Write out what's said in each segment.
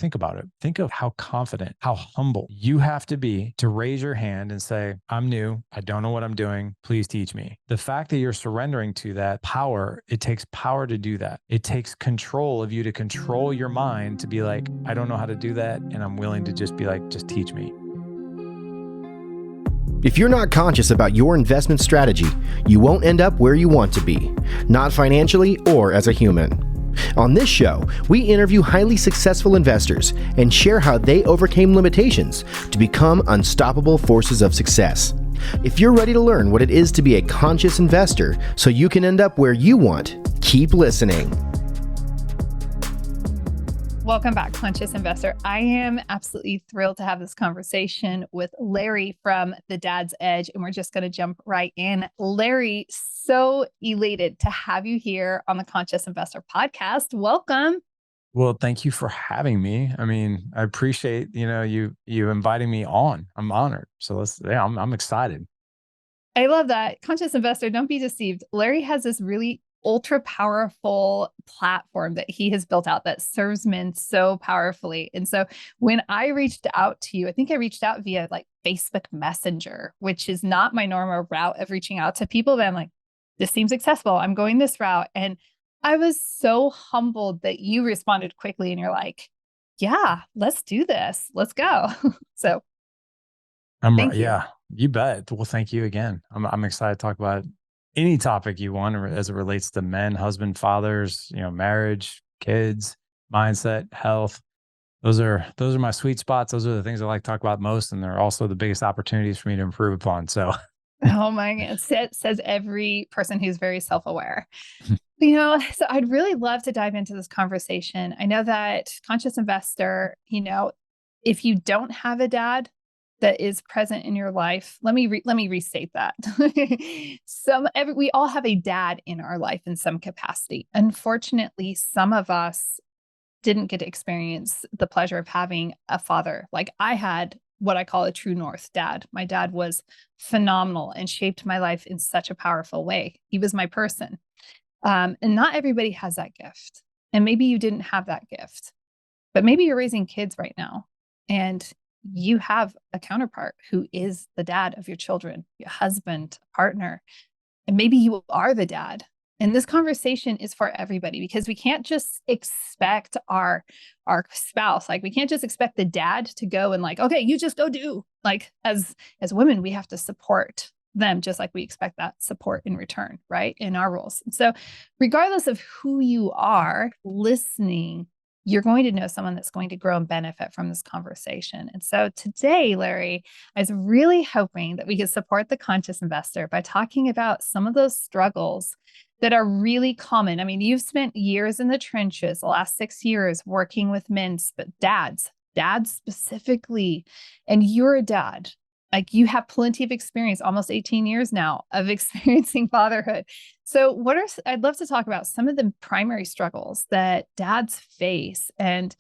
think about it. Think of how confident, how humble you have to be to raise your hand and say, I'm new. I don't know what I'm doing. Please teach me. The fact that you're surrendering to that power, it takes power to do that. It takes control of you to control your mind to be like, I don't know how to do that. And I'm willing to just be like, just teach me. If you're not conscious about your investment strategy, you won't end up where you want to be, not financially or as a human. On this show, we interview highly successful investors and share how they overcame limitations to become unstoppable forces of success. If you're ready to learn what it is to be a conscious investor so you can end up where you want, keep listening. Welcome back, Conscious Investor. I am absolutely thrilled to have this conversation with Larry from The Dad's Edge, and we're just going to jump right in. Larry, so elated to have you here on the Conscious Investor podcast. Welcome. Well, thank you for having me. I mean, I appreciate, you inviting me on. I'm honored. So I'm excited. I love that. Conscious Investor, don't be deceived. Larry has this really ultra powerful platform that he has built out that serves men so powerfully. And so when I reached out to you, I think I reached out via like Facebook Messenger, which is not my normal route of reaching out to people. But I'm like, this seems accessible. I'm going this route. And I was so humbled that you responded quickly and you're like, yeah, let's do this. Let's go. So thank you. Yeah, you bet. Well, thank you again. I'm excited to talk about any topic you want as it relates to men, husband, fathers, marriage, kids, mindset, health. Those are my sweet spots. Those are the things I like to talk about most. And they're also the biggest opportunities for me to improve upon. So, oh my God, says every person who's very self-aware. So I'd really love to dive into this conversation. I know that Conscious Investor, if you don't have a dad that is present in your life, let me restate that. We all have a dad in our life in some capacity. Unfortunately, some of us didn't get to experience the pleasure of having a father. Like I had what I call a true north dad. My dad was phenomenal and shaped my life in such a powerful way. He was my person. And not everybody has that gift. And maybe you didn't have that gift, but maybe you're raising kids right now and you have a counterpart who is the dad of your children, your husband, partner, and maybe you are the dad. And this conversation is for everybody because we can't just expect our spouse, like we can't just expect the dad to go and like, okay, you just go do. Like as women, we have to support them just like we expect that support in return, right? In our roles. So regardless of who you are listening, you're going to know someone that's going to grow and benefit from this conversation. And so today, Larry, I was really hoping that we could support the conscious investor by talking about some of those struggles that are really common. I mean, you've spent years in the trenches, the last 6 years working with men, but dads specifically, and you're a dad. Like you have plenty of experience, almost 18 years now of experiencing fatherhood. So I'd love to talk about some of the primary struggles that dads face and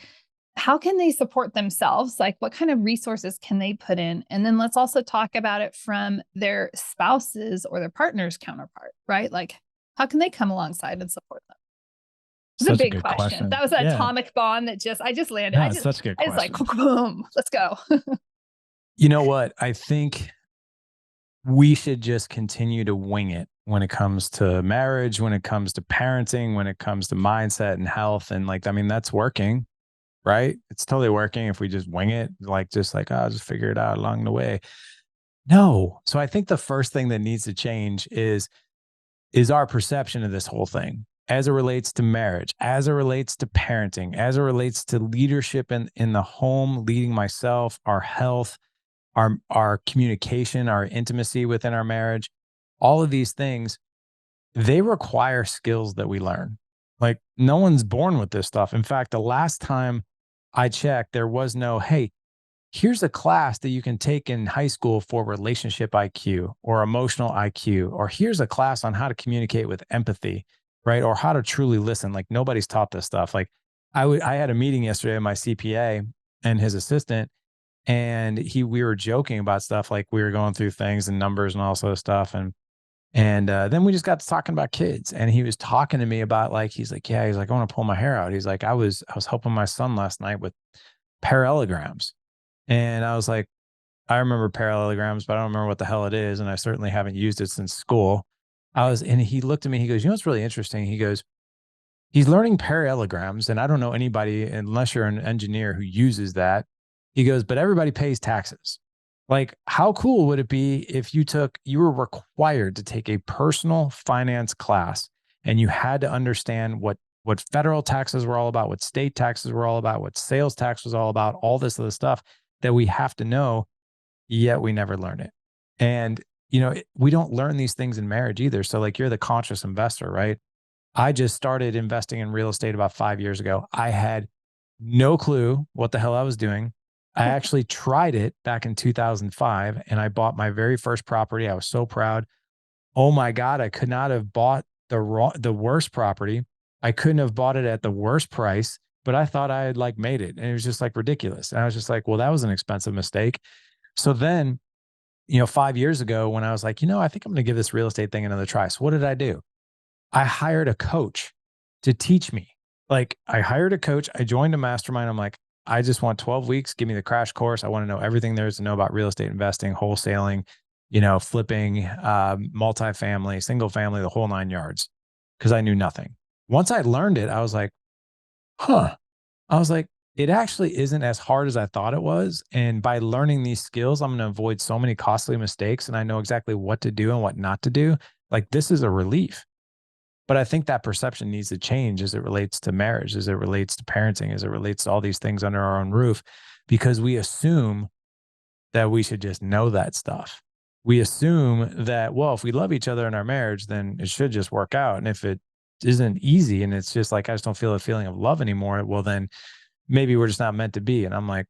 how can they support themselves? Like what kind of resources can they put in? And then let's also talk about it from their spouses or their partner's counterpart, right? Like how can they come alongside and support them? It's a big question. That was an atomic bomb that I just landed. Yeah, such a good question. I was like, boom, let's go. You know what? I think we should just continue to wing it when it comes to marriage, when it comes to parenting, when it comes to mindset and health. And that's working, right? It's totally working if we just wing it, just figure it out along the way. No. So I think the first thing that needs to change is our perception of this whole thing as it relates to marriage, as it relates to parenting, as it relates to leadership in the home, leading myself, our health, our communication, our intimacy within our marriage, all of these things, they require skills that we learn. Like no one's born with this stuff. In fact, the last time I checked, there was no, hey, here's a class that you can take in high school for relationship IQ or emotional IQ, or here's a class on how to communicate with empathy, right? Or how to truly listen. Like nobody's taught this stuff. Like I had a meeting yesterday with my CPA and his assistant, and we were joking about stuff like we were going through things and numbers and all sort of stuff. And And then we just got to talking about kids, and he was talking to me about like, he's like, yeah, he's like, I want to pull my hair out. He's like, I was helping my son last night with parallelograms. And I was like, I remember parallelograms, but I don't remember what the hell it is. And I certainly haven't used it since school. And he looked at me, he goes, you know, what's really interesting? He goes, he's learning parallelograms. And I don't know anybody, unless you're an engineer, who uses that. He goes, but everybody pays taxes. Like, how cool would it be if you were required to take a personal finance class and you had to understand what federal taxes were all about, what state taxes were all about, what sales tax was all about, all this other stuff that we have to know, yet we never learn it. And, we don't learn these things in marriage either. So, like, you're the conscious investor, right? I just started investing in real estate about 5 years ago. I had no clue what the hell I was doing. I actually tried it back in 2005 and I bought my very first property. I was so proud. Oh my God, I could not have bought the worst property. I couldn't have bought it at the worst price, but I thought I had like made it. And it was just like ridiculous. And I was just like, well, that was an expensive mistake. So then, 5 years ago when I was like, I think I'm going to give this real estate thing another try. So what did I do? I hired a coach to teach me. Like, I hired a coach. I joined a mastermind. I'm like, I just want 12 weeks. Give me the crash course. I want to know everything there is to know about real estate investing, wholesaling, flipping, multifamily, single family, the whole 9 yards. Cause I knew nothing. Once I learned it, I was like, huh. I was like, it actually isn't as hard as I thought it was. And by learning these skills, I'm going to avoid so many costly mistakes. And I know exactly what to do and what not to do. Like, this is a relief. But I think that perception needs to change as it relates to marriage, as it relates to parenting, as it relates to all these things under our own roof, because we assume that we should just know that stuff. We assume that, well, if we love each other in our marriage, then it should just work out. And if it isn't easy and it's just like, I just don't feel a feeling of love anymore, well, then maybe we're just not meant to be. And I'm like,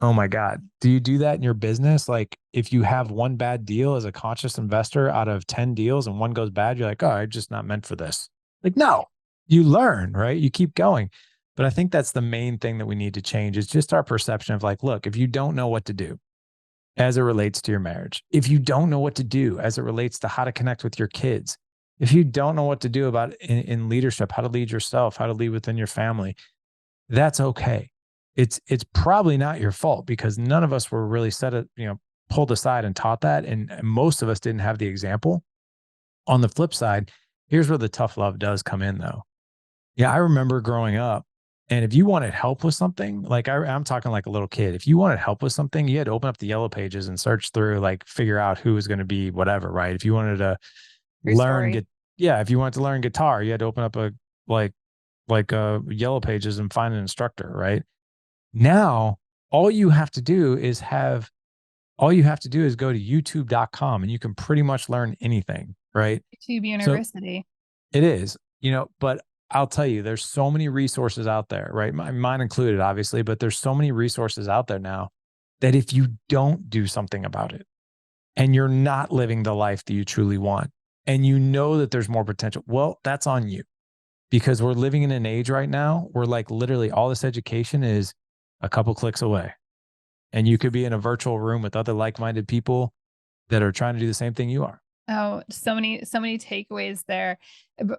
oh my God, do you do that in your business? Like, if you have one bad deal as a conscious investor out of 10 deals and one goes bad, you're like, oh, I'm just not meant for this. Like, no, you learn, right? You keep going. But I think that's the main thing that we need to change is just our perception of like, look, if you don't know what to do as it relates to your marriage, if you don't know what to do as it relates to how to connect with your kids, if you don't know what to do about in leadership, how to lead yourself, how to lead within your family, that's okay. It's probably not your fault because none of us were really pulled aside and taught that. And most of us didn't have the example. On the flip side, here's where the tough love does come in though. Yeah, I remember growing up, and if you wanted help with something, like I'm talking like a little kid, if you wanted help with something, you had to open up the yellow pages and search through, like figure out who was going to be whatever, right? If you wanted to True story. if you wanted to learn guitar, you had to open up like yellow pages and find an instructor, right? Now, all you have to do is go to youtube.com and you can pretty much learn anything, right? YouTube So University. it is, but I'll tell you, there's so many resources out there, right? Mine included, obviously, but there's so many resources out there now that if you don't do something about it and you're not living the life that you truly want, and you know that there's more potential, well, that's on you because we're living in an age right now where like literally all this education is a couple clicks away. And you could be in a virtual room with other like-minded people that are trying to do the same thing you are. Oh, so many takeaways there.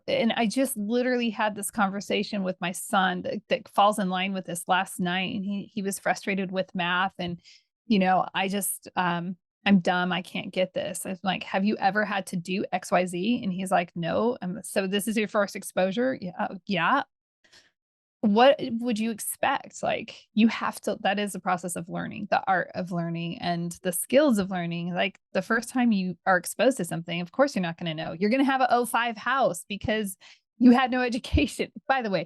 And I just literally had this conversation with my son that falls in line with this last night. And he was frustrated with math. And, I just I'm dumb. I can't get this. I was like, have you ever had to do XYZ? And he's like, no. So this is your first exposure? Yeah. Yeah. What would you expect? Like, you have to, that is the process of learning, the art of learning and the skills of learning. Like, the first time you are exposed to something, of course, you're not going to know. You're going to have an '05 house because you had no education. By the way,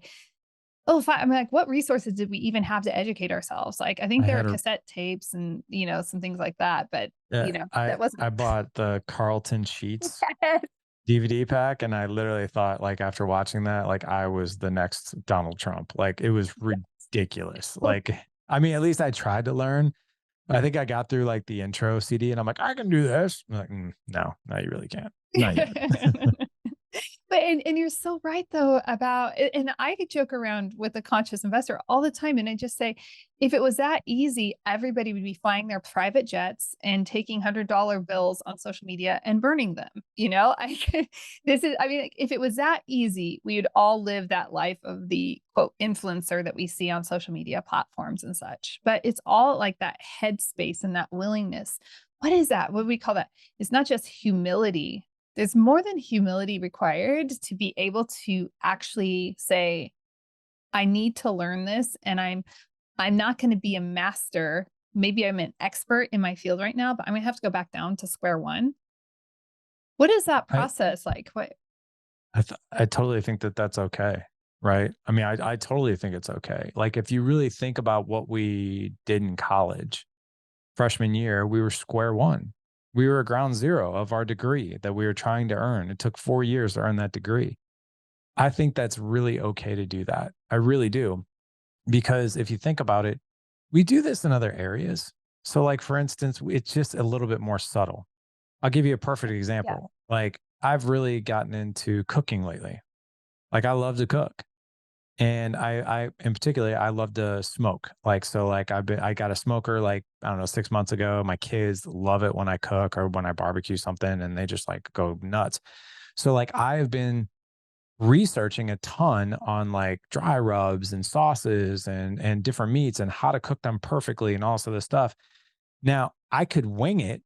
'05, I'm like, what resources did we even have to educate ourselves? Like, I think I there are had a cassette tapes and, some things like that, but I that wasn't. I bought the Carlton Sheets DVD pack, and I literally thought, like, after watching that, like, I was the next Donald Trump. Like, it was ridiculous. Like, I mean, at least I tried to learn. I think I got through like the intro CD, and I'm like, I can do this. I'm like, no, you really can't. Not yet. But and you're so right though about, and I could joke around with a conscious investor all the time, and I just say, if it was that easy, everybody would be flying their private jets and taking $100 bills on social media and burning them. This is, I mean, like, if it was that easy, we would all live that life of the quote influencer that we see on social media platforms and such. But it's all like that headspace and that willingness. What is that? What do we call that? It's not just humility. There's more than humility required to be able to actually say, I need to learn this, and I'm not going to be a master. Maybe I'm an expert in my field right now, but I'm going to have to go back down to square one. What is that I process like? What? I totally think that that's okay, right? I mean, I totally think it's okay. Like, if you really think about what we did in college, freshman year, we were square one. We were at ground zero of our degree that we were trying to earn. It took 4 years to earn that degree. I think that's really okay to do that. I really do. Because if you think about it, we do this in other areas. So, like, for instance, it's just a little bit more subtle. I'll give you a perfect Yeah. example. Like, I've really gotten into cooking lately. Like, I love to cook. And I in particular, I love to smoke. Like, so like I got a smoker like, I don't know, 6 months ago. My kids love it when I cook or when I barbecue something and they just like go nuts. So like I have been researching a ton on like dry rubs and sauces and different meats and how to cook them perfectly and all this other stuff. Now I could wing it,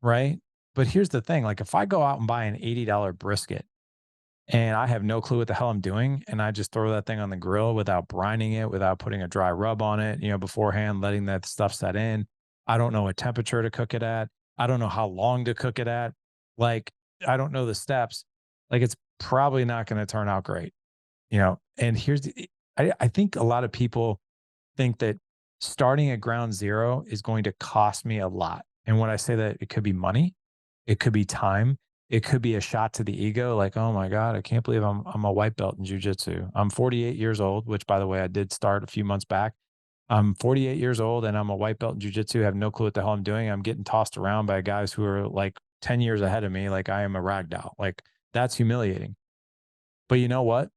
right? But here's the thing, like if I go out and buy an $80 brisket and I have no clue what the hell I'm doing, and I just throw that thing on the grill without brining it, without putting a dry rub on it, beforehand, letting that stuff set in. I don't know what temperature to cook it at. I don't know how long to cook it at. Like, I don't know the steps. Like, it's probably not going to turn out great, And I think a lot of people think that starting at ground zero is going to cost me a lot. And when I say that, it could be money, it could be time, it could be a shot to the ego, like, oh my God, I can't believe I'm a white belt in jujitsu. I'm 48 years old, which by the way, I did start a few months back. I'm 48 years old and I'm a white belt in jujitsu, have no clue what the hell I'm doing. I'm getting tossed around by guys who are like 10 years ahead of me, like I am a rag doll. Like, that's humiliating. But you know what?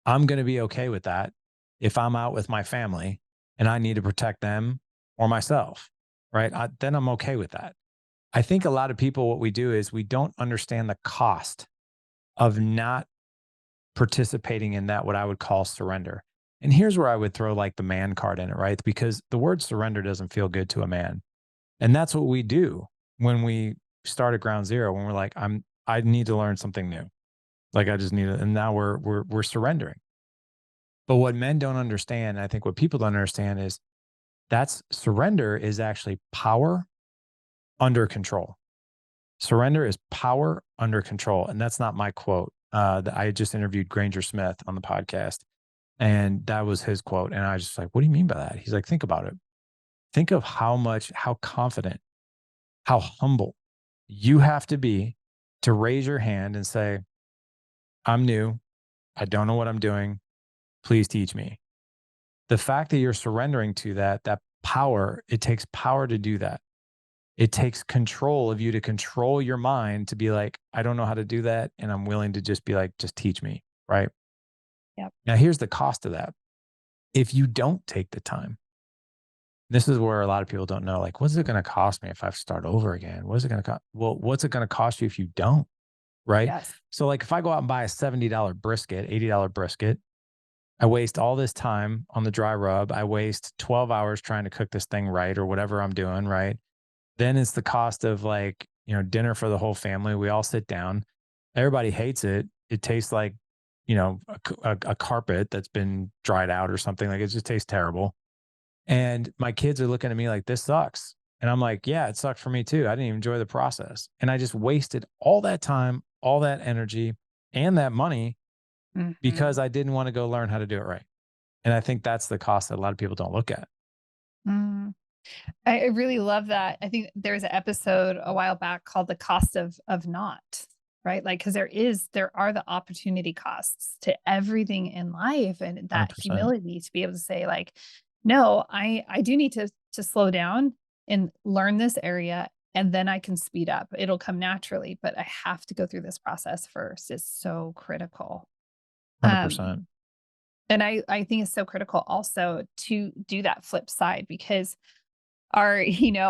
I'm going to be okay with that if I'm out with my family and I need to protect them or myself, right? Then I'm okay with that. I think a lot of people, what we do is we don't understand the cost of not participating in that, what I would call surrender. And here's where I would throw like the man card in it, right? Because the word surrender doesn't feel good to a man. And that's what we do when we start at ground zero, when we're like, I need to learn something new. Like I just need it. And now we're surrendering. But what men don't understand, and I think what people don't understand is that's surrender is actually power under control. Surrender is power under control. And that's not my quote. I just interviewed Granger Smith on the podcast, and that was his quote. And I was just like, what do you mean by that? He's like, think about it. Think of how confident, how humble you have to be to raise your hand and say, I'm new. I don't know what I'm doing. Please teach me. The fact that you're surrendering to that power, it takes power to do that. It takes control of you to control your mind to be like, I don't know how to do that. And I'm willing to just be like, just teach me. Right. Yep. Now, here's the cost of that. If you don't take the time, this is where a lot of people don't know, like, what's it going to cost me if I start over again? What is it going to cost? Well, what's it going to cost you if you don't? Right. Yes. So, like, if I go out and buy a $70 brisket, $80 brisket, I waste all this time on the dry rub. I waste 12 hours trying to cook this thing right or whatever I'm doing. Right. Then it's the cost of like, dinner for the whole family. We all sit down. Everybody hates it. It tastes like, a carpet that's been dried out or something. Like, it just tastes terrible. And my kids are looking at me like, this sucks. And I'm like, yeah, it sucked for me too. I didn't even enjoy the process. And I just wasted all that time, all that energy, and that money Mhm. because I didn't want to go learn how to do it right. And I think that's the cost that a lot of people don't look at. Mm. I really love that. I think there's an episode a while back called "The Cost of Not," right? Like, because there are the opportunity costs to everything in life, and that 100%. humility to be able to say, like, no, I do need to slow down and learn this area and then I can speed up. It'll come naturally, but I have to go through this process first. It's so critical. 100%. Um, and I think it's so critical also to do that flip side, because our,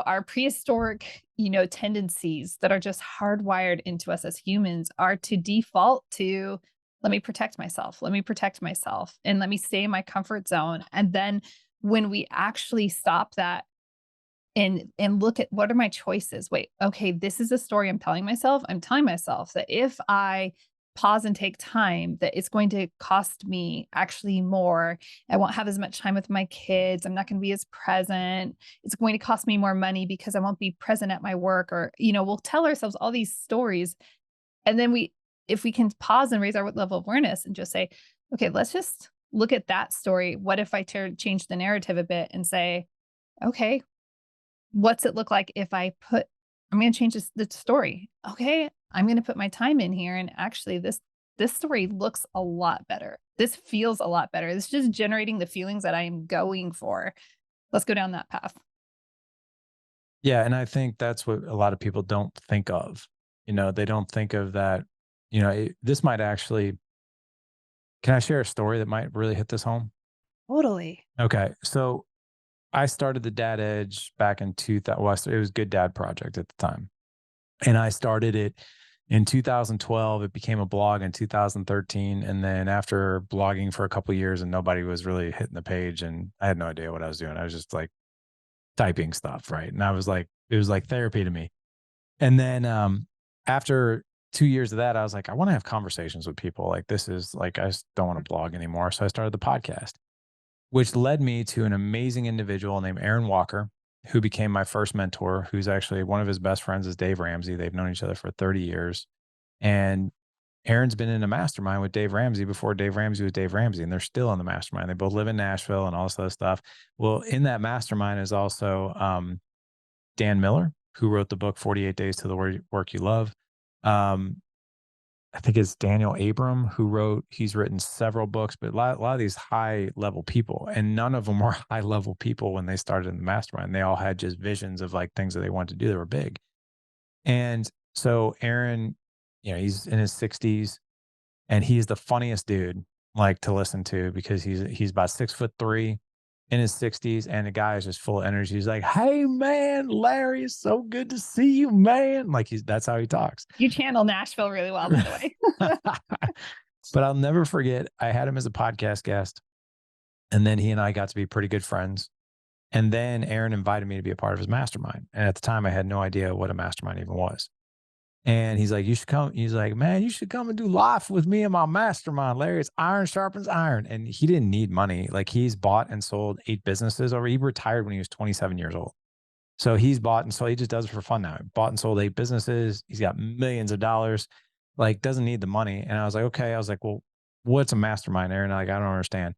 our prehistoric, tendencies that are just hardwired into us as humans are to default to, let me protect myself, let me protect myself, and let me stay in my comfort zone. And then when we actually stop that and look at, what are my choices? Wait, okay, this is a story I'm telling myself. I'm telling myself that if I pause and take time, that it's going to cost me actually more. I won't have as much time with my kids. I'm not going to be as present. It's going to cost me more money because I won't be present at my work. Or, we'll tell ourselves all these stories. And then if we can pause and raise our level of awareness and just say, okay, let's just look at that story. What if I change the narrative a bit and say, okay, what's it look like if I'm going to change the story. Okay. I'm going to put my time in here. And actually this story looks a lot better. This feels a lot better. It's just generating the feelings that I'm going for. Let's go down that path. Yeah, and I think that's what a lot of people don't think of. They don't think of that, this might actually, can I share a story that might really hit this home? Totally. Okay. So I started the Dad Edge back in 2000. Well, it was Good Dad Project at the time. And I started it in 2012. It became a blog in 2013. And then after blogging for a couple of years and nobody was really hitting the page and I had no idea what I was doing. I was just like typing stuff. Right. And it was like therapy to me. And then after 2 years of that, I was like, I want to have conversations with people. Like this is like, I just don't want to blog anymore. So I started the podcast, which led me to an amazing individual named Aaron Walker, who became my first mentor, who's actually one of his best friends is Dave Ramsey. They've known each other for 30 years. And Aaron's been in a mastermind with Dave Ramsey before Dave Ramsey was Dave Ramsey, and they're still in the mastermind. They both live in Nashville and all this other stuff. Well, in that mastermind is also Dan Miller, who wrote the book 48 Days to the Work You Love. Um, I think it's Daniel Abram he's written several books, but a lot of these high level people, and none of them were high level people when they started in the mastermind. They all had just visions of like things that they wanted to do that were big. And so Aaron, he's in his 60s and he's the funniest dude like to listen to because he's about 6'3" in his 60s, and the guy is just full of energy. He's like, "Hey man, Larry, it's so good to see you, man." Like that's how he talks. You channel Nashville really well, by the way. But I'll never forget, I had him as a podcast guest, and then he and I got to be pretty good friends. And then Aaron invited me to be a part of his mastermind. And at the time, I had no idea what a mastermind even was. And he's like, "You should come." He's like, "Man, you should come and do life with me in my mastermind, Larry. It's iron sharpens iron." And he didn't need money. Like he's bought and sold 8 businesses over. He retired when he was 27 years old. So he's bought and sold. He just does it for fun now. Bought and sold 8 businesses. He's got millions of dollars. Like doesn't need the money. And I was like, okay. I was like, well, what's a mastermind, Aaron? Like, I don't understand.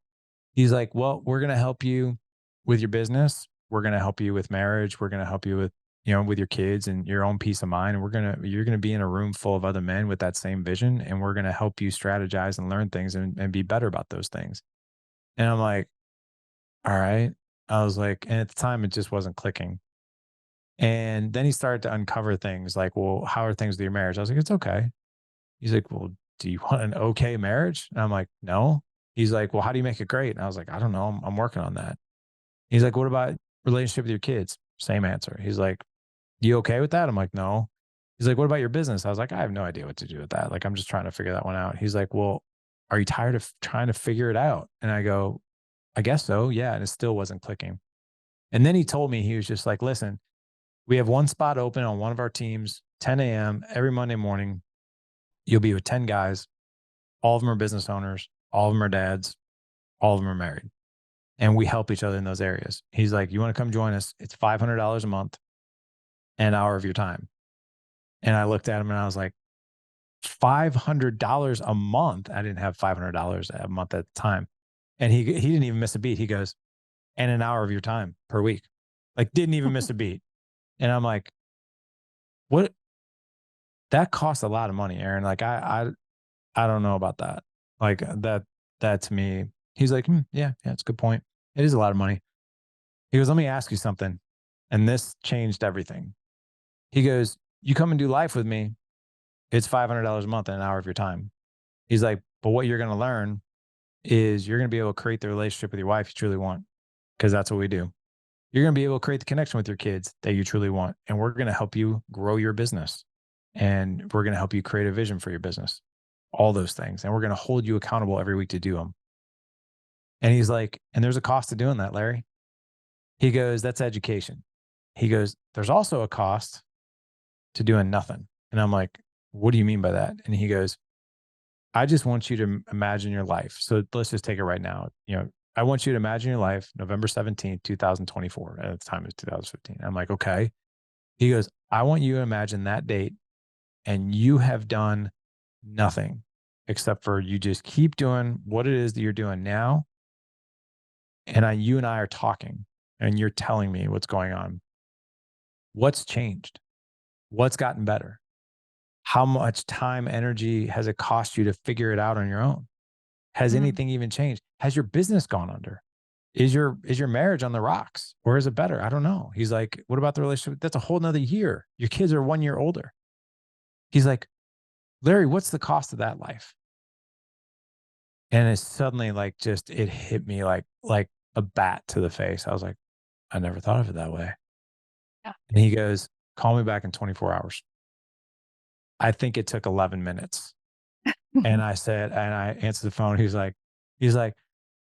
He's like, well, we're going to help you with your business. We're going to help you with marriage. We're going to help you with, with your kids and your own peace of mind. And you're going to be in a room full of other men with that same vision. And we're going to help you strategize and learn things and be better about those things. And I'm like, all right. I was like, and at the time it just wasn't clicking. And then he started to uncover things like, well, how are things with your marriage? I was like, it's okay. He's like, well, do you want an okay marriage? And I'm like, no. He's like, well, how do you make it great? And I was like, I don't know. I'm working on that. He's like, what about relationship with your kids? Same answer. He's like, you okay with that? I'm like, no. He's like, what about your business? I was like, I have no idea what to do with that. Like, I'm just trying to figure that one out. He's like, well, are you tired of trying to figure it out? And I go, I guess so. Yeah. And it still wasn't clicking. And then he told me, he was just like, listen, we have one spot open on one of our teams, 10 a.m. every Monday morning. You'll be with 10 guys. All of them are business owners. All of them are dads. All of them are married. And we help each other in those areas. He's like, you want to come join us? It's $500 a month, an hour of your time. And I looked at him and I was like, $500 a month? I didn't have $500 a month at the time. And he didn't even miss a beat. He goes, and an hour of your time per week. Like didn't even miss a beat. And I'm like, what? That costs a lot of money, Aaron. Like I don't know about that. Like that to me, he's like, yeah, it's a good point. It is a lot of money. He goes, let me ask you something. And this changed everything. He goes, you come and do life with me, it's $500 a month and an hour of your time. He's like, but what you're going to learn is you're going to be able to create the relationship with your wife you truly want, because that's what we do. You're going to be able to create the connection with your kids that you truly want. And we're going to help you grow your business. And we're going to help you create a vision for your business, all those things. And we're going to hold you accountable every week to do them. And he's like, and there's a cost to doing that, Larry. He goes, that's education. He goes, there's also a cost to doing nothing. And I'm like, what do you mean by that? And he goes, I just want you to imagine your life. So let's just take it right now. I want you to imagine your life, November 17th, 2024. At the time it was 2015. I'm like, okay. He goes, I want you to imagine that date and you have done nothing except for you just keep doing what it is that you're doing now. And you and I are talking and you're telling me what's going on. What's changed? What's gotten better? How much time, energy has it cost you to figure it out on your own? Has anything even changed? Has your business gone under? Is your marriage on the rocks, or is it better? I don't know. He's like, what about the relationship? That's a whole nother year. Your kids are 1 year older. He's like, Larry, what's the cost of that life? And it's suddenly like, it hit me like a bat to the face. I was like, I never thought of it that way. Yeah. And he goes, call me back in 24 hours. I think it took 11 minutes. And I answered the phone. He's like,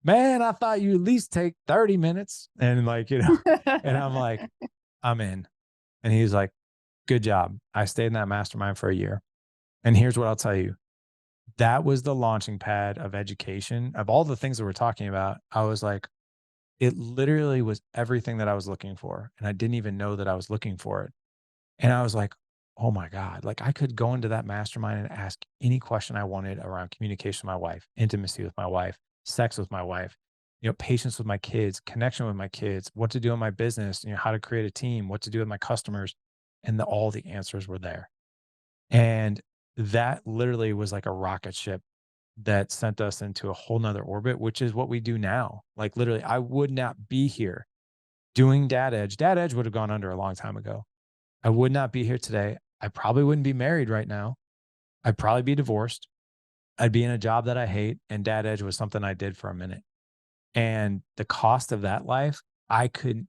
man, I thought you at least take 30 minutes. And and I'm like, I'm in. And he's like, good job. I stayed in that mastermind for a year. And here's what I'll tell you. That was the launching pad of education. Of all the things that we're talking about, I was like, it literally was everything that I was looking for. And I didn't even know that I was looking for it. And I was like, oh my God, like I could go into that mastermind and ask any question I wanted around communication with my wife, intimacy with my wife, sex with my wife, patience with my kids, connection with my kids, what to do in my business, how to create a team, what to do with my customers. And all the answers were there. And that literally was like a rocket ship that sent us into a whole nother orbit, which is what we do now. Like literally, I would not be here doing Dad Edge. Dad Edge would have gone under a long time ago. I would not be here today. I probably wouldn't be married right now. I'd probably be divorced. I'd be in a job that I hate. And Dad Edge was something I did for a minute. And the cost of that life, I can't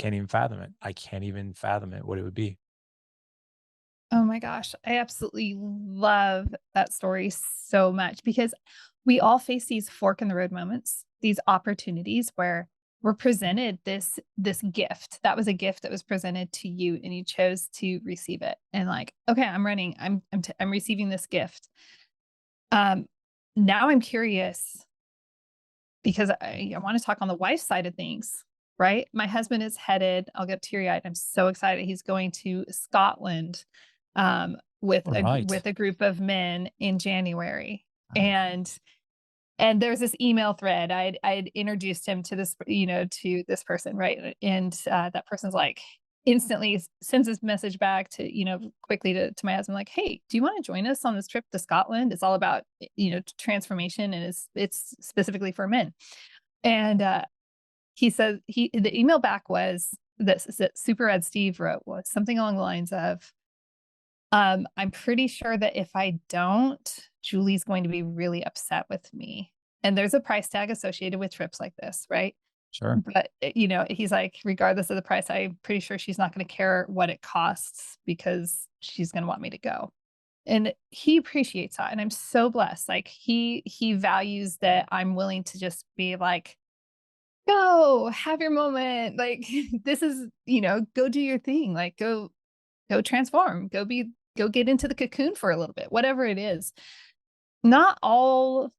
even fathom it. I can't even fathom it, what it would be. Oh my gosh, I absolutely love that story so much because we all face these fork in the road moments, these opportunities where we're presented this gift. That was a gift that was presented to you and you chose to receive it. And like, okay, I'm running. I'm receiving this gift. Now I'm curious because I want to talk on the wife side of things, right? My husband is headed, I'll get teary-eyed. I'm so excited. He's going to Scotland with Right. a group of men in January. And there's this email thread. I'd introduced him to this, to this person, right? And that person's like instantly sends this message back to, quickly to my husband, like, hey, do you want to join us on this trip to Scotland? It's all about, transformation, and it's specifically for men. And he says the email back was this that Super Ed Steve wrote was something along the lines of, I'm pretty sure that if I don't, Julie's going to be really upset with me. And there's a price tag associated with trips like this, right? Sure. But, he's like, regardless of the price, I'm pretty sure she's not going to care what it costs because she's going to want me to go. And he appreciates that. And I'm so blessed. Like he values that I'm willing to just be like, go have your moment. Like this is, go do your thing. Like go transform, go get into the cocoon for a little bit, whatever it is. Not all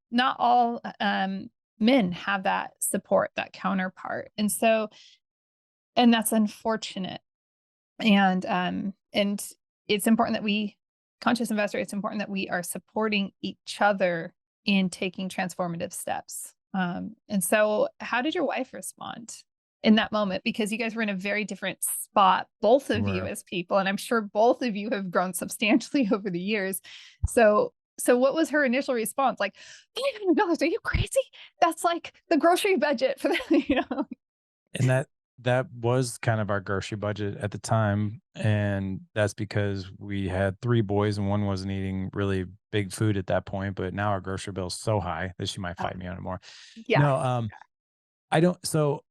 men have that support, that counterpart. And that's unfortunate. And it's important that we, conscious investor, it's important that we are supporting each other in taking transformative steps. And so how did your wife respond in that moment? Because you guys were in a very different spot, both of you as people, and I'm sure both of you have grown substantially over the years. So what was her initial response? Like, $500, are you crazy? That's like the grocery budget for the, And that was kind of our grocery budget at the time, and that's because we had 3 boys and one wasn't eating really big food at that point, but now our grocery bill is so high that she might Oh, fight me on it more. yeah, No, I don't so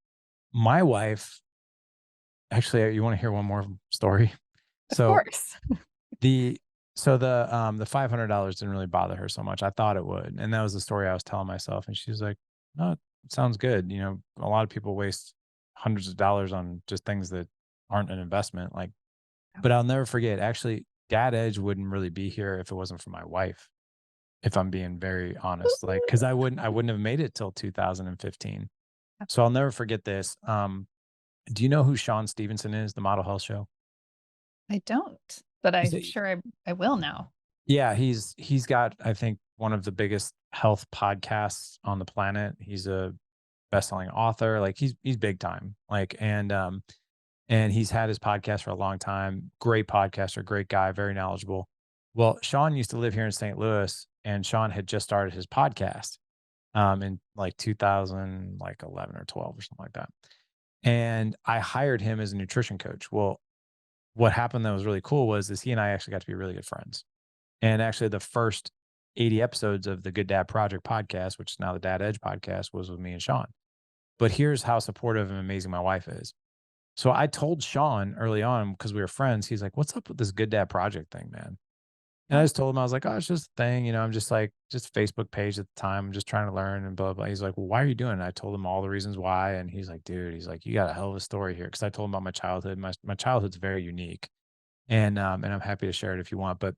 my wife actually, you wanna hear one more story? of So course. the the $500 didn't really bother her so much. I thought it would, and that was the story I was telling myself, and she's like, "No, it sounds good." You know, a lot of people waste hundreds of dollars on just things that aren't an investment, like but I'll never forget, actually, Dad Edge wouldn't really be here if it wasn't for my wife, if I'm being very honest, like, because I wouldn't have made it till 2015. So I'll never forget this. Do you know who Sean Stevenson is, the Model Health Show? I don't, but He's I'm a sure I will now. Yeah, he's got, I think, one of the biggest health podcasts on the planet. He's a best-selling author, like, he's big time, like, and he's had his podcast for a long time. Great podcaster, great guy, very knowledgeable. Well, Sean used to live here in St. Louis, and Sean had just started his podcast, in, like, 2000, like, 11 or 12 or something like that, and I hired him as a nutrition coach. Well, what happened that was really cool was is he and I actually got to be really good friends. And actually, the first 80 episodes of the Good Dad Project podcast, which is now the Dad Edge podcast, was with me and Sean. But here's how supportive and amazing my wife is. So I told Sean early on because we were friends. He's like, "What's up with this Good Dad Project thing, man?" And I Oh, just told him I was like, "Oh, it's just a thing, you know. I'm just like just a Facebook page at the time. I'm just trying to learn and blah blah." He's like, "Well, why are you doing it?" I told him all the reasons why, and he's like, "Dude," he's like, "You got a hell of a story here." Because I told him about my childhood. My childhood's very unique, and I'm happy to share it if you want. But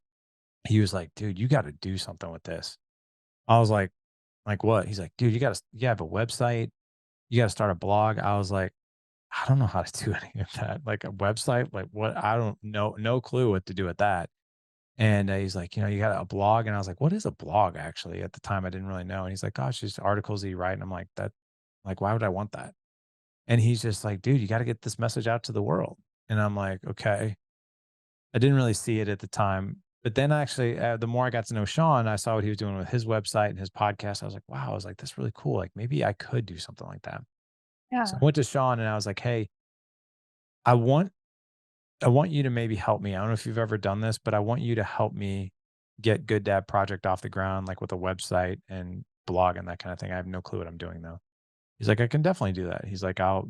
he was like, "Dude, you got to do something with this." I was like what?" He's like, "Dude, you have a website. You got to start a blog." I was like, "I don't know how to do any of that. Like a website, like what? I don't know, no clue what to do with that." And he's like, "You know, you got a blog." And I was like, "What is a blog?" Actually, at the time, I didn't really know. And he's like, "Gosh, just articles that you write." And I'm like, "That, like, why would I want that?" And he's just like, "Dude, you got to get this message out to the world." And I'm like, "Okay." I didn't really see it at the time. But then actually, the more I got to know Sean, I saw what he was doing with his website and his podcast. I was like, wow, I was like, that's really cool. Like maybe I could do something like that. So yeah. I went to Sean and I was like, hey, I want I want you to maybe help me. I don't know if you've ever done this, but I want you to help me get Good Dad Project off the ground, like with a website and blog and that kind of thing. I have no clue what I'm doing though. He's like, I can definitely do that. He's like, I'll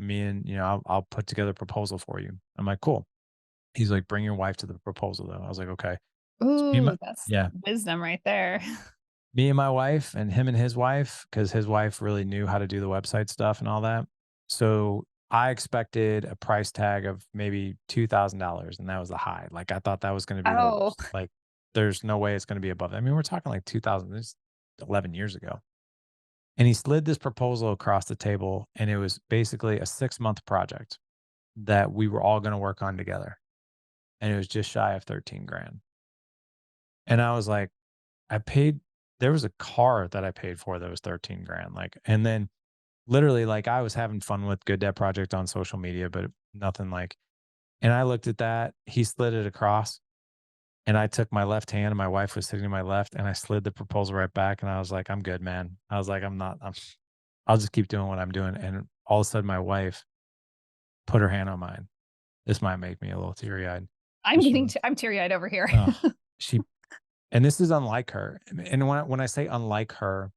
put together a proposal for you. I'm like, cool. He's like, bring your wife to the proposal though. I was like, okay. So Ooh, that's yeah, wisdom right there. me and my wife and him and his wife, because his wife really knew how to do the website stuff and all that. So I expected a price tag of maybe $2,000, and that was the high. Like I thought that was going to be the Oh, worst. Like there's no way it's going to be above that. I mean, we're talking like 2000, this is 11 years ago. And he slid this proposal across the table, and it was basically a 6-month project that we were all going to work on together. And it was just shy of 13 grand. And I was like, I paid there was a car that I paid for that was 13 grand, like and then literally, like, I was having fun with Good Dad Project on social media, but nothing like and I looked at that, he slid it across, and I took my left hand, and my wife was sitting to my left, and I slid the proposal right back, and I was like, "I'm good, man." I was like, I'll just keep doing what I'm doing," and all of a sudden, my wife put her hand on mine. This might make me a little teary-eyed. I'm But she getting was I'm teary-eyed over here. ugh, she and this is unlike her, and when I say unlike her,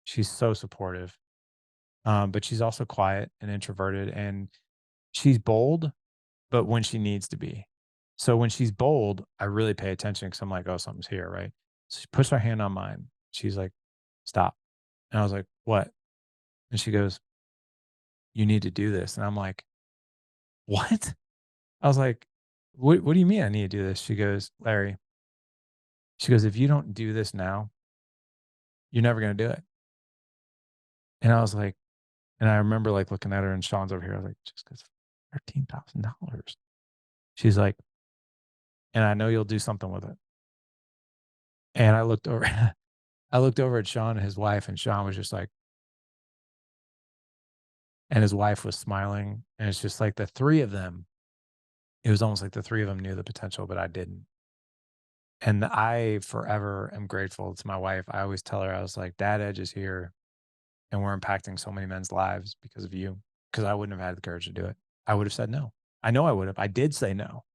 she's so supportive. But she's also quiet and introverted, and she's bold, but when she needs to be. So when she's bold, I really pay attention because I'm like, oh, something's here, right? So she puts her hand on mine. She's like, stop. And I was like, what? And she goes, you need to do this. And I'm like, what? I was like, what do you mean I need to do this? She goes, Larry, she goes, if you don't do this now, you're never going to do it. And I was like, and I remember like looking at her and Sean's over here. I was like, just because $13,000. She's like, and I know you'll do something with it. And I looked over I looked over at Sean and his wife, and Sean was just like and his wife was smiling, and it's just like the 3 of them, it was almost like the 3 of them knew the potential, but I didn't. And I forever am grateful to my wife. I always tell her, I was like, "Dad Edge is here, and we're impacting so many men's lives because of you." because I wouldn't have had the courage to do it. I would have said no. I know I would have. I did say no.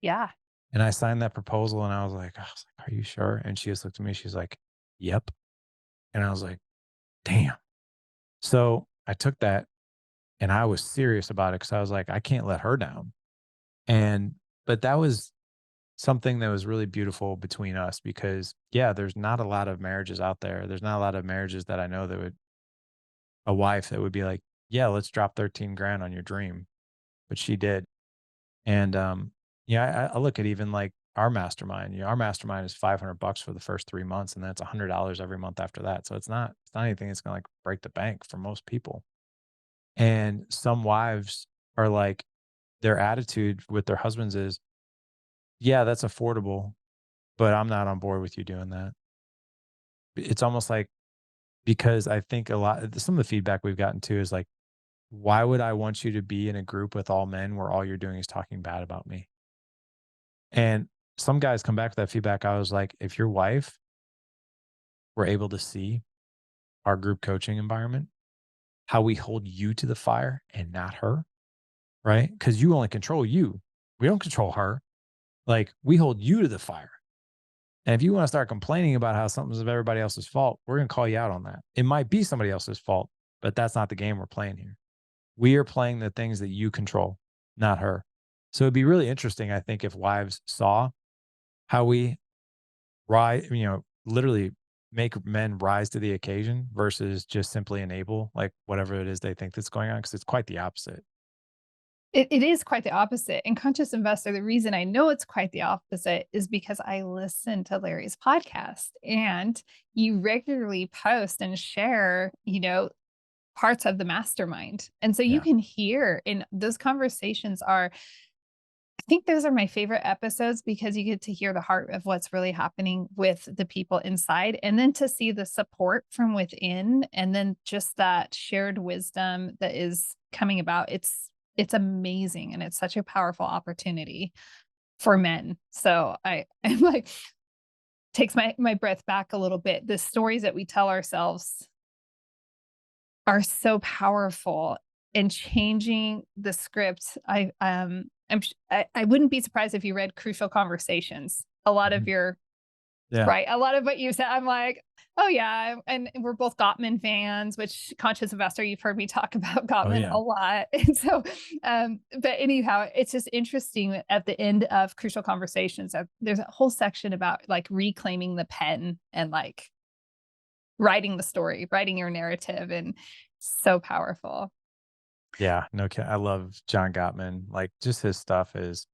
Yeah. And I signed that proposal and I was like, are you sure? And she just looked at me. She's like, yep. And I was like, damn. So I took that and I was serious about it because I was like, I can't let her down. And, but that was something that was really beautiful between us because, yeah, there's not a lot of marriages out there. There's not a lot of marriages that I know that would, a wife that would be like, yeah, let's drop 13 grand on your dream. But she did. And, yeah, I look at even like our mastermind. Our mastermind is $500 for the first 3 months, and that's $100 every month after that. So it's not anything that's gonna like break the bank for most people. And some wives are like, their attitude with their husbands is, yeah, that's affordable, but I'm not on board with you doing that. It's almost like because I think a lot, some of the feedback we've gotten too is like, why would I want you to be in a group with all men where all you're doing is talking bad about me? And some guys come back with that feedback. I was like, if your wife were able to see our group coaching environment, how we hold you to the fire and not her, right? Because you only control you. We don't control her. Like we hold you to the fire. And if you want to start complaining about how something's of everybody else's fault, we're going to call you out on that. It might be somebody else's fault, but that's not the game we're playing here. We are playing the things that you control, not her. So it'd be really interesting, I think, if wives saw how we rise, literally make men rise to the occasion versus just simply enable like whatever it is they think that's going on. Cause it's quite the opposite. It is quite the opposite. And Conscious Investor, the reason I know it's quite the opposite is because I listen to Larry's podcast and you regularly post and share, parts of the mastermind. And so you Yeah. can hear in those conversations are, I think those are my favorite episodes because you get to hear the heart of what's really happening with the people inside and then to see the support from within and then just that shared wisdom that is coming about. It's amazing and it's such a powerful opportunity for men. So I'm like takes my breath back a little bit. The stories that we tell ourselves are so powerful in changing the script. I wouldn't be surprised if you read Crucial Conversations. A lot of Mhm. your Yeah. right, a lot of what you said, I'm like, oh yeah, and we're both Gottman fans. Which Conscious Investor, you've heard me talk about Oh Gottman yeah. a lot, and so, but anyhow, it's just interesting at the end of Crucial Conversations. There's a whole section about like reclaiming the pen and like writing the story, writing your narrative, and so powerful. Yeah. No, I love John Gottman. Like just his stuff is,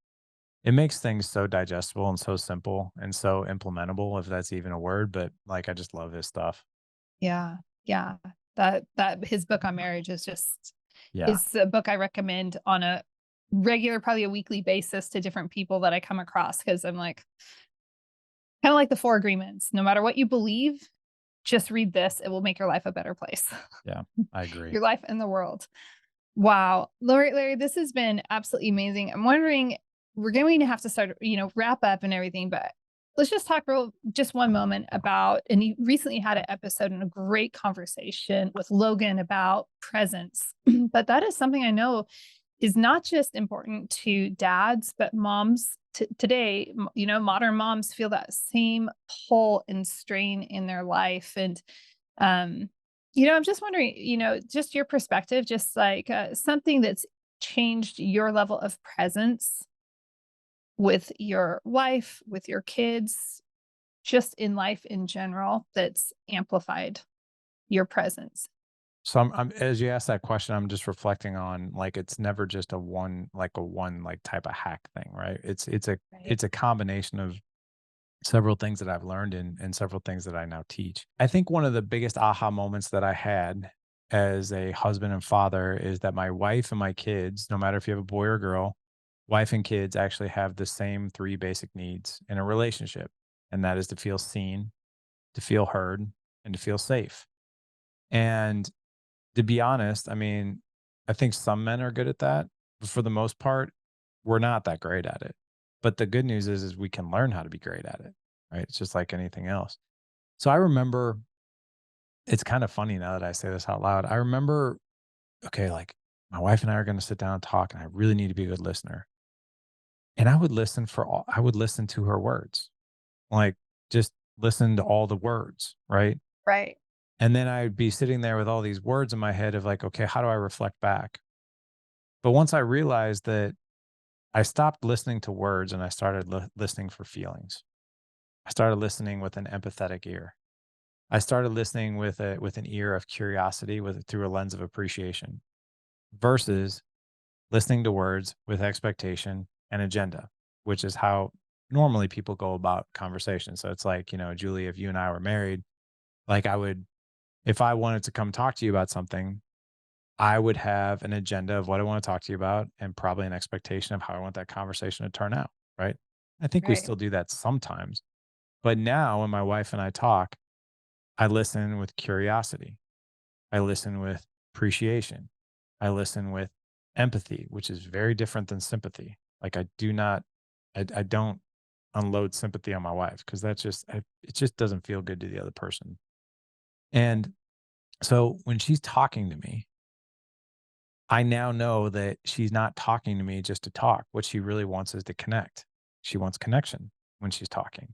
it makes things so digestible and so simple and so implementable, if that's even a word. But like, I just love his stuff. Yeah, yeah. That his book on marriage is just Yeah. is a book I recommend on a regular, probably a weekly basis to different people that I come across because I'm like, kind of like the Four Agreements. No matter what you believe, just read this. It will make your life a better place. Yeah. I agree. Your life and the world. Wow. Larry, this has been absolutely amazing. I'm wondering, we're going to have to start, wrap up and everything, but let's just talk just one moment about, and you recently had an episode and a great conversation with Logan about presence. But that is something I know is not just important to dads, but moms today, modern moms feel that same pull and strain in their life. And, I'm just wondering, just your perspective, just like something that's changed your level of presence with your wife, with your kids, just in life in general, that's amplified your presence. So as you ask that question, I'm just reflecting on like it's never just a one type of hack thing, right? Right. It's a combination of several things that I've learned and several things that I now teach. I think one of the biggest aha moments that I had as a husband and father is that my wife and my kids, no matter if you have a boy or girl, wife and kids actually have the same three basic needs in a relationship. And that is to feel seen, to feel heard, and to feel safe. And to be honest, I mean, I think some men are good at that, but for the most part, we're not that great at it. But the good news is we can learn how to be great at it, right? It's just like anything else. So I remember, it's kind of funny now that I say this out loud. I remember, okay, like My wife and I are going to sit down and talk, and I really need to be a good listener. And I would listen to her words, like just listen to all the words, right? Right. And then I'd be sitting there with all these words in my head of like, okay, how do I reflect back? But once I realized that I stopped listening to words and I started listening for feelings. I started listening with an empathetic ear. I started listening with an ear of curiosity with through a lens of appreciation versus listening to words with expectation and agenda, which is how normally people go about conversations. So it's like, Julie, if you and I were married, like if I wanted to come talk to you about something, I would have an agenda of what I want to talk to you about and probably an expectation of how I want that conversation to turn out. Right. I think we Right. still do that sometimes. But now when my wife and I talk, I listen with curiosity. I listen with appreciation. I listen with empathy, which is very different than sympathy. Like I don't unload sympathy on my wife because it just doesn't feel good to the other person. And so when she's talking to me, I now know that she's not talking to me just to talk. What she really wants is to connect. She wants connection when she's talking.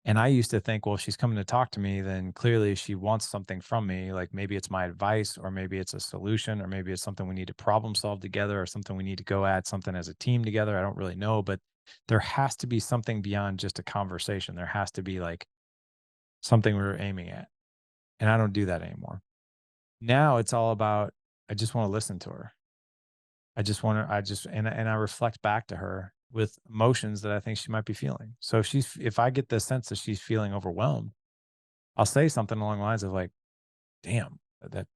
And I used to think, well, if she's coming to talk to me, then clearly she wants something from me. Like maybe it's my advice, or maybe it's a solution, or maybe it's something we need to problem solve together, or something we need to go at something as a team together. I don't really know, but there has to be something beyond just a conversation. There has to be like something we're aiming at. And I don't do that anymore. Now it's all about, I just want to listen to her. And I reflect back to her with emotions that I think she might be feeling. So if I get the sense that she's feeling overwhelmed, I'll say something along the lines of like, "Damn, that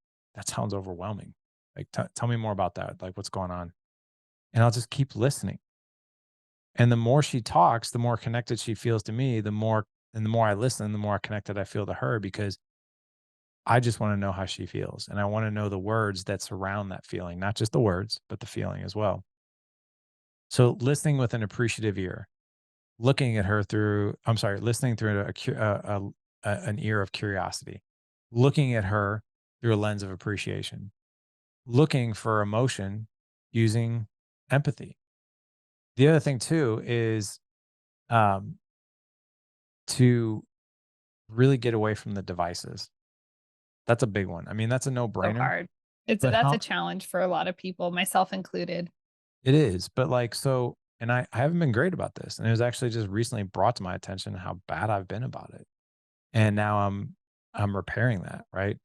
sounds overwhelming. Like, tell me more about that. Like, what's going on?" And I'll just keep listening. And the more she talks, the more connected she feels to me. The more I listen, the more connected I feel to her because I just want to know how she feels, and I want to know the words that surround that feeling, not just the words, but the feeling as well. So, listening with an appreciative ear, looking at her through, I'm sorry, listening through an ear of curiosity, looking at her through a lens of appreciation, looking for emotion using empathy. The other thing too is um, to really get away from the devices. That's a big one. I mean, that's a no So brainer, hard. but That's a how challenge for a lot of people, myself included. it is, but like, so, and I haven't been great about this. And it was actually just recently brought to my attention how bad I've been about it. And now I'm repairing that, right?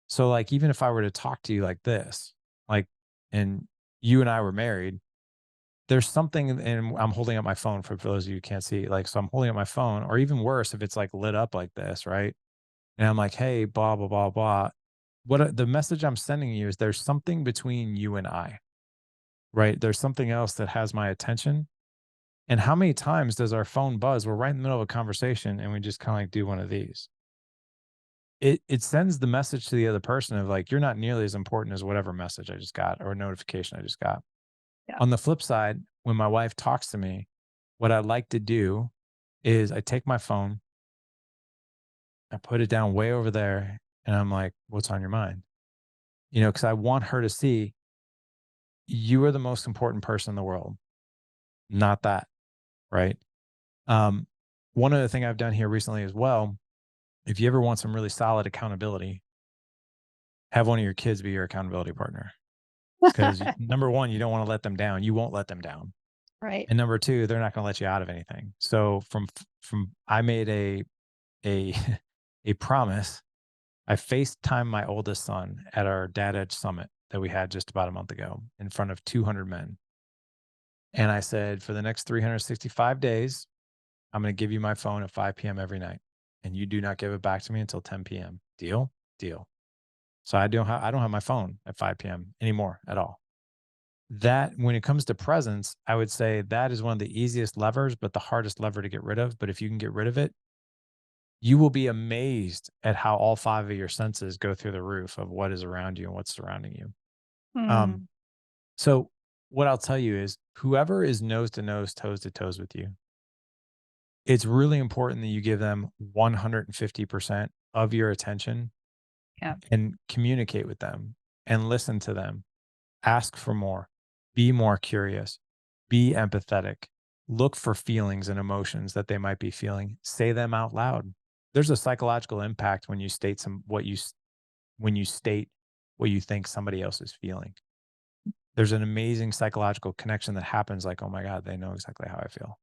So like even if I were to talk to you like this, like and you and I were married, there's something and I'm holding up my phone for those of you who can't see. Like so I'm holding up my phone, or even worse, if it's like lit up like this, right? And I'm like, hey, blah, blah, blah, blah. The message I'm sending you is there's something between you and I, right? There's something else that has my attention. And how many times does our phone buzz? We're right in the middle of a conversation and we just kind of like do one of these. It sends the message to the other person of like, you're not nearly as important as whatever message I just got or notification I just got. Yeah. On the flip side, when my wife talks to me, what I like to do is I take my phone, I put it down way over there, and I'm like, what's on your mind? Because I want her to see you are the most important person in the world, not that, right? Um, one other thing I've done here recently as well, if you ever want some really solid accountability, have one of your kids be your accountability partner. Because number one, you don't want to let them down. You won't let them down. Right. And number two, they're not going to let you out of anything. So from I made a a promise. I FaceTime my oldest son at our Dad Edge Summit that we had just about a month ago in front of 200 men. And I said, for the next 365 days, I'm going to give you my phone at 5 p.m. every night. And you do not give it back to me until 10 p.m. Deal? Deal. So I don't have my phone at 5 p.m. anymore at all. That when it comes to presence, I would say that is one of the easiest levers, but the hardest lever to get rid of. But if you can get rid of it, you will be amazed at how all five of your senses go through the roof of what is around you and what's surrounding you. Um, Hmm. so what I'll tell you is whoever is nose to nose, toes to toes with you, it's really important that you give them 150% of your attention Yeah. and communicate with them and listen to them Ask for more. Be more curious. Be empathetic. Look for feelings and emotions that they might be feeling. Say them out loud. There's a psychological impact when you state when you state what you think somebody else is feeling. There's an amazing psychological connection that happens like, oh my God, they know exactly how I feel.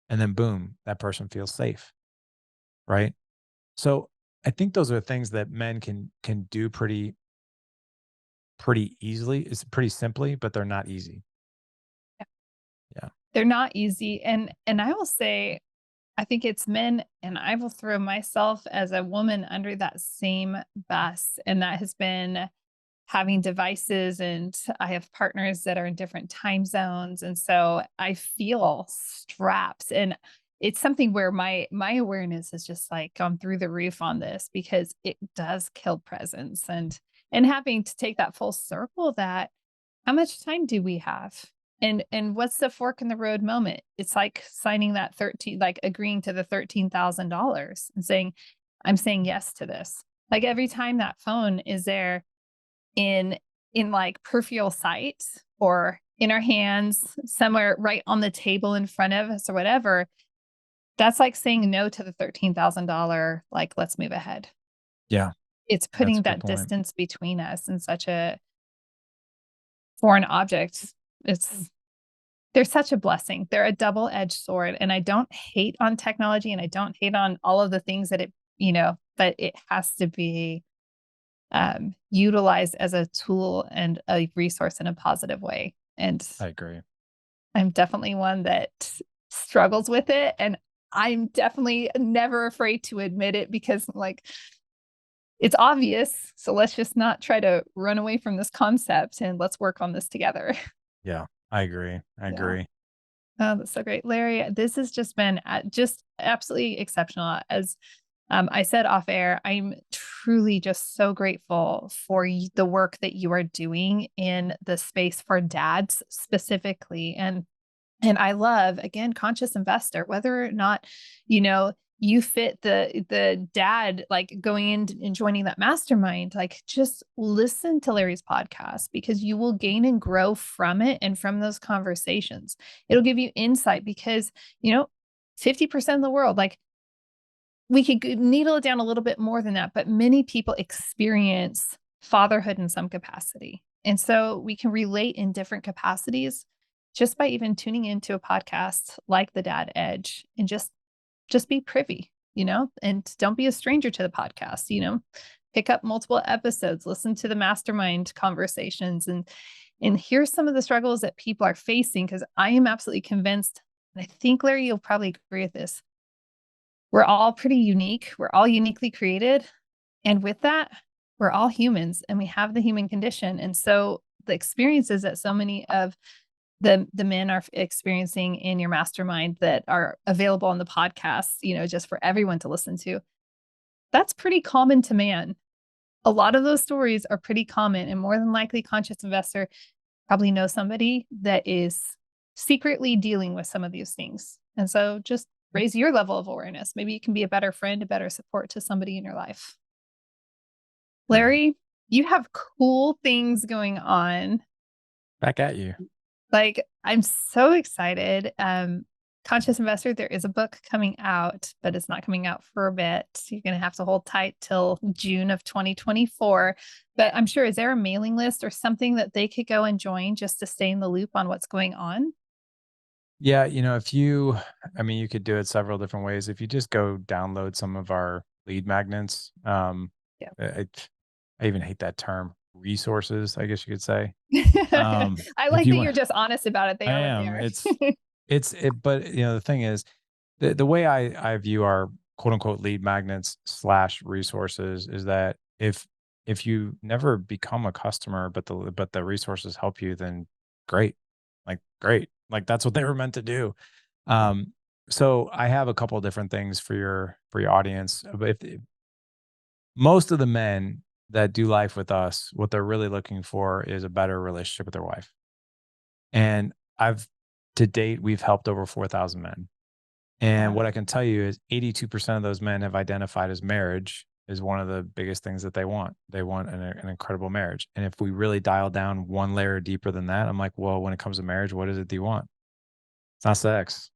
And then boom, that person feels safe. Right. So I think those are things that men can do pretty easily. It's pretty simply, but they're not easy. Yeah. They're not easy. And I will say, I think it's men, and I will throw myself as a woman under that same bus. And that has been having devices, and I have partners that are in different time zones. And so I feel straps, and it's something where my awareness has just like gone through the roof on this, because it does kill presence. And having to take that full circle, that how much time do we have? And what's the fork in the road moment? It's like signing that 13, like agreeing to the $13,000 and saying, I'm saying yes to this. Like every time that phone is there in like peripheral sight or in our hands, somewhere right on the table in front of us or whatever, that's like saying no to the $13,000, like, let's move ahead. Yeah. It's That's putting a good that point. distance between us and such a foreign object. It's They're such a blessing. They're a double-edged sword, and I don't hate on technology, and I don't hate on all of the things that but it has to be utilized as a tool and a resource in a positive way. And I agree. I'm definitely one that struggles with it, and I'm definitely never afraid to admit it, because like it's obvious. So let's just not try to run away from this concept, and let's work on this together. Yeah. I agree. I Yeah. agree. Oh, that's so great. Larry, this has just been just absolutely exceptional. As I said off air, I'm truly just so grateful for the work that you are doing in the space for dads specifically. And I love, again, conscious investor, whether or not, you know, you fit the dad, like going in and joining that mastermind, like just listen to Larry's podcast, because you will gain and grow from it and from those conversations. It'll give you insight, because, 50% of the world, like, we could needle it down a little bit more than that, but many people experience fatherhood in some capacity. And so we can relate in different capacities just by even tuning into a podcast like The Dad Edge, and just be privy, and don't be a stranger to the podcast, pick up multiple episodes, listen to the mastermind conversations, and here's some of the struggles that people are facing, because I am absolutely convinced, and I think, Larry, you'll probably agree with this. We're all pretty unique. We're all uniquely created. And with that, we're all humans, and we have the human condition. And so the experiences that so many of the men are experiencing in your mastermind that are available on the podcast, just for everyone to listen to, that's pretty common to man. A lot of those stories are pretty common, and more than likely, conscious investor probably knows somebody that is secretly dealing with some of these things. And so just raise your level of awareness. Maybe you can be a better friend, a better support to somebody in your life. Right. Larry, you have cool things going on. Back at you. Like, I'm so excited. Conscious Investor, there is a book coming out, but it's not coming out for a bit. You're going to have to hold tight till June of 2024. But I'm sure, is there a mailing list or something that they could go and join just to stay in the loop on what's going on? Yeah, I mean, you could do it several different ways. If you just go download some of our lead magnets, Yeah. I even hate that term, resources, I guess you could say. I If like you that want, you're just honest about it. They I are what they am. are. But the thing is, the way I view our quote unquote lead magnets slash resources is that if you never become a customer, but the resources help you, then great, great, like that's what they were meant to do. Um, so I have a couple of different things for your audience. But if most of the men that do life with us, what they're really looking for is a better relationship with their wife. And I've to date, we've helped over 4,000 men. And Wow. what I can tell you is 82% of those men have identified as marriage, is one of the biggest things that they want. They want an incredible marriage. And if we really dial down one layer deeper than that, I'm like, well, when it comes to marriage, what is it do you want? It's not sex.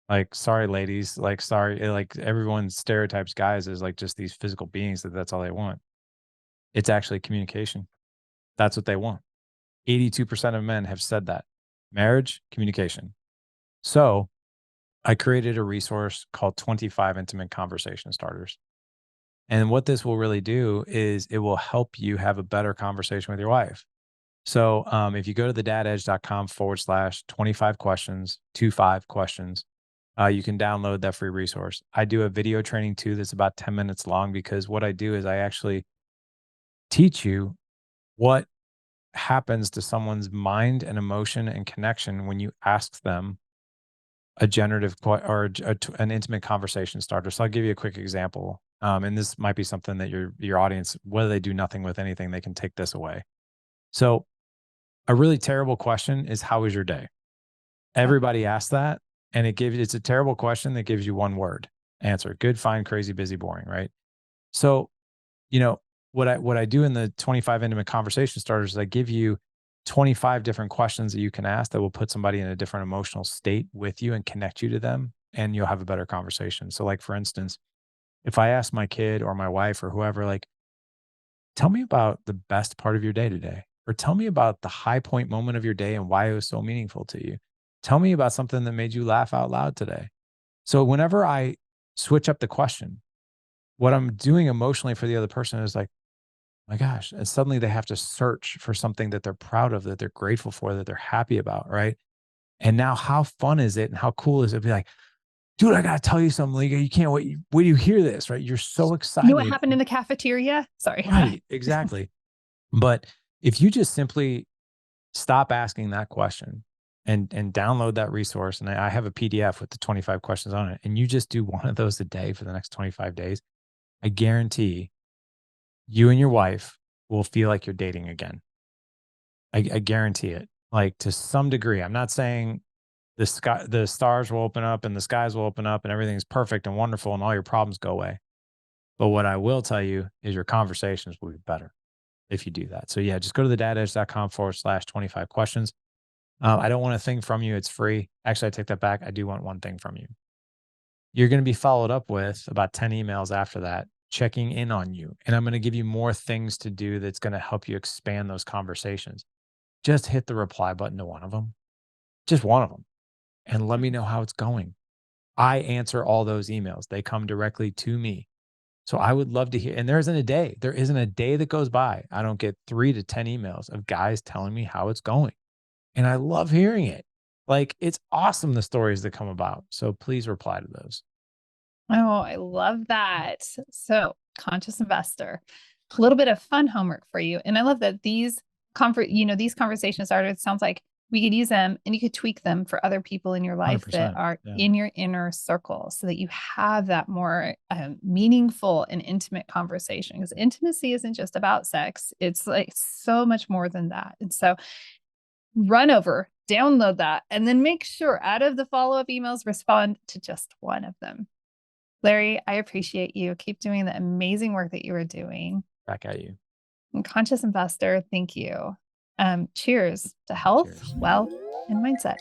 Like, sorry, ladies. Like, sorry. Like, everyone stereotypes guys as like just these physical beings that's all they want. It's actually communication. That's what they want. 82% of men have said that. Marriage, communication. So I created a resource called 25 Intimate Conversation Starters. And what this will really do is it will help you have a better conversation with your wife. So if you go to thedadedge.com/25 questions, 25 questions, you can download that free resource. I do a video training too that's about 10 minutes long, because what I do is I actually teach you what happens to someone's mind and emotion and connection when you ask them a generative an intimate conversation starter. So I'll give you a quick example. And this might be something that your audience, whether they do nothing with anything, they can take this away. So a really terrible question is, how was your day? Everybody asks that, and it's a terrible question that gives you one word answer: good, fine, crazy, busy, boring, right? So, you know, what I do in the 25 intimate conversation starters is I give you 25 different questions that you can ask that will put somebody in a different emotional state with you and connect you to them, and you'll have a better conversation. So, like, for instance, if I ask my kid or my wife or whoever, like, tell me about the best part of your day today, or tell me about the high point moment of your day and why it was so meaningful to you. Tell me about something that made you laugh out loud today. So whenever I switch up the question, what I'm doing emotionally for the other person is like, my gosh, and suddenly they have to search for something that they're proud of, that they're grateful for, that they're happy about, right? And now how fun is it and how cool is it to be like, dude, I gotta tell you something, Liga. You can't wait. Wait, you hear this, right? You're so You know what excited. happened in the cafeteria? Sorry. Right, exactly. But if you just simply stop asking that question and download that resource, and I have a PDF with the 25 questions on it, and you just do one of those a day for the next 25 days, I guarantee you and your wife will feel like you're dating again. I guarantee it. Like, to some degree. I'm not saying the stars will open up and the skies will open up and everything's perfect and wonderful and all your problems go away. But what I will tell you is your conversations will be better if you do that. So yeah, just go to thedadedge.com/25 questions. I don't want a thing from you. It's free. Actually, I take that back. I do want one thing from you. You're going to be followed up with about 10 emails after that, checking in on you. And I'm going to give you more things to do that's going to help you expand those conversations. Just hit the reply button to one of them, just one of them, and let me know how it's going. I answer all those emails. They come directly to me. So I would love to hear. And there isn't a day that goes by I don't get 3 to 10 emails of guys telling me how it's going. And I love hearing it. Like, it's awesome, the stories that come about. So please reply to those. Oh, I love that. So, conscious investor, a little bit of fun homework for you. And I love that these these conversation starters, it sounds like we could use them and you could tweak them for other people in your life that 100%. are Yeah. in your inner circle so that you have that more meaningful and intimate conversation. Because intimacy isn't just about sex, it's like so much more than that. And so, run over, download that, and then make sure out of the follow-up emails, respond to just one of them. Larry, I appreciate you. Keep doing the amazing work that you are doing. Back at you. And Conscious Investor, thank you. Cheers to health, Cheers. wealth, and mindset.